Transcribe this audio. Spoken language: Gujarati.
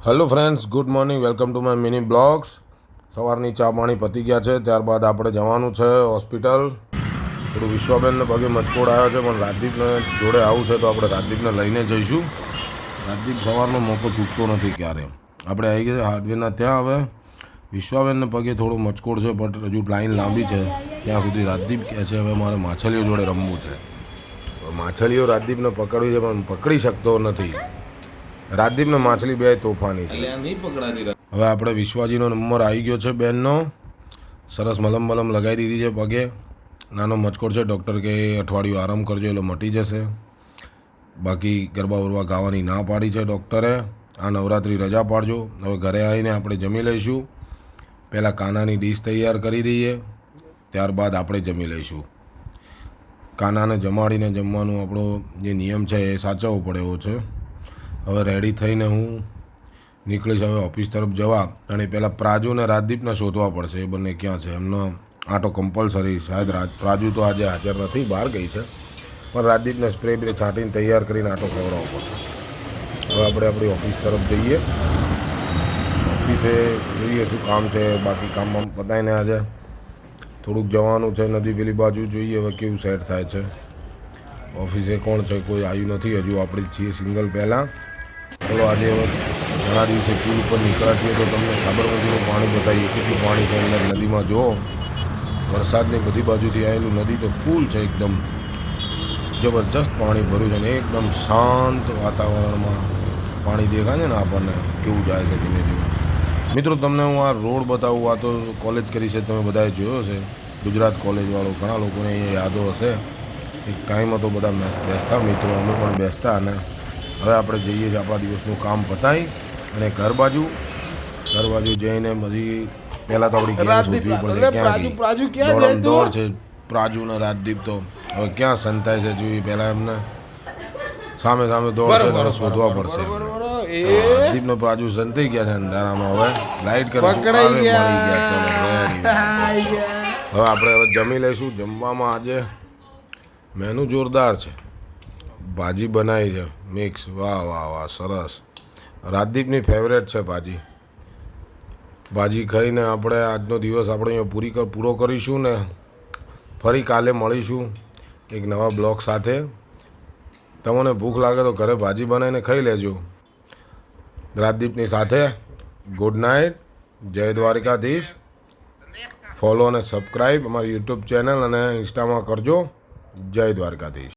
Hello friends, good morning. Welcome to my mini blogs. સવારની ચા પાણી પતી ગયા છે. ત્યારબાદ આપણે જવાનું છે હોસ્પિટલ. થોડું વિશ્વાબેનને પગે મચકોડ આવ્યો છે, પણ રાજદીપને જોડે આવું છે તો આપણે રાજદીપને લઈને જઈશું. રાજદીપ સવારનો મોકો ચૂકતો નથી ક્યારે. આપણે આવી ગયા હાર્ડવેરના ત્યાં. હવે વિશ્વાબેનને પગે થોડો મચકોડ છે, પણ હજુ લાઈન લાંબી છે. ત્યાં સુધી રાજદીપ કહે છે હવે મારે માછલીઓ જોડે રમવું છે. માછલીઓ રાજદીપને પકડવી છે, પણ પકડી શકતો નથી. રાજદીપને માછલી બે તોફાની છે. હવે આપણે વિશ્વાજીનો નંબર આવી ગયો છે બેનનો. સરસ મલમ લગાવી દીધી છે પગે. નાનો મચકોડ છે. ડૉક્ટર કે અઠવાડિયું આરામ કરજો એટલે મટી જશે. બાકી ગરબા વરબા ગાવાની ના પાડી છે ડૉક્ટરે. આ નવરાત્રિ રજા પાડજો. હવે ઘરે આવીને આપણે જમી લઈશું. પહેલાં કાનાની ડીશ તૈયાર કરી દઈએ, ત્યારબાદ આપણે જમી લઈશું. કાનાને જમાડીને જમવાનું આપણો જે નિયમ છે એ સાચવવો પડે એવો છે. હવે રેડી થઈને હું નીકળીશ હવે ઓફિસ તરફ જવા. અને પહેલાં પ્રાજુ અને રાજદીપને શોધવા પડશે. એ બંને ક્યાં છે. એમનો આટો કમ્પલસરી. શાયદ પ્રાજુ તો આજે હાજર નથી, બહાર ગઈ છે, પણ રાજદીપને સ્પ્રે બ્રે છાંટીને તૈયાર કરીને આટો ખવડાવવો પડશે. હવે આપણે આપણી ઓફિસ તરફ જઈએ. ઓફિસે જોઈએ શું કામ છે. બાકી કામ પતાવીને આજે થોડુંક જવાનું છે નદી પેલી બાજુ. જોઈએ હવે કેવું સેટ થાય છે. ઓફિસે કોણ છે, કોઈ આવ્યું નથી હજુ. આપણે જ છીએ સિંગલ. પહેલાં ચલો આજે હવે ઘણા દિવસે પુલ ઉપર નીકળ્યા છીએ તો તમને સાબરમતીનું પાણી બતાવીએ. કેટલું પાણી છે અંદર નદીમાં. જુઓ, વરસાદની બધી બાજુથી આવેલું નદી તો ફૂલ છે. એકદમ જબરજસ્ત પાણી ભર્યું છે અને એકદમ શાંત વાતાવરણમાં પાણી દેખાય છે ને આપણને કેવું જાય છે ધીમે ધીમે. મિત્રો, તમને હું આ રોડ બતાવું. આ તો કોલેજ કરી છે, તમે બધાએ જોયો છે, ગુજરાત કોલેજવાળો. ઘણા લોકોને અહીંયા યાદો હશે. એક ટાઈમ હતો બધા બેસતા મિત્રો, અમે પણ બેસતા. અને હવે આપણે જઈએ છીએ આપણા દિવસનું કામ પતાવી અને ઘર બાજુ જઈને પછી પહેલાં તો આપણી ગેમ શોધવી પડશે. ક્યાં દોડ છે પ્રાજુ ને રાજદીપ. તો હવે ક્યાં સંતાય છે જોઈએ. પહેલાં એમને સામે દોડ છે તો શોધવા પડશે. રાજદીપ ને પ્રાજુ સંતાઈ ગયા છે અંધારામાં. હવે લાઇટ કરી મળી ગયા. હવે આપણે જમી લઈશું. જમવામાં આજે મેનુ જોરદાર છે. ભાજી બનાવી છે મિક્સ. વાહ વાહ વાહ, સરસ. રાજદીપની ફેવરેટ છે ભાજી ખાઈને આપણે આજનો દિવસ આપણે અહીંયા પૂરો કરીશું ને ફરી કાલે મળીશું એક નવા બ્લોગ સાથે. તમને ભૂખ લાગે તો ઘરે ભાજી બનાવીને ખાઈ લેજો રાજદીપની સાથે. Good night. જય દ્વારકાધીશ. ફોલો અને સબસ્ક્રાઈબ અમારી યુટ્યુબ ચેનલ અને ઇન્સ્ટામાં કરજો. જય દ્વારકાધીશ.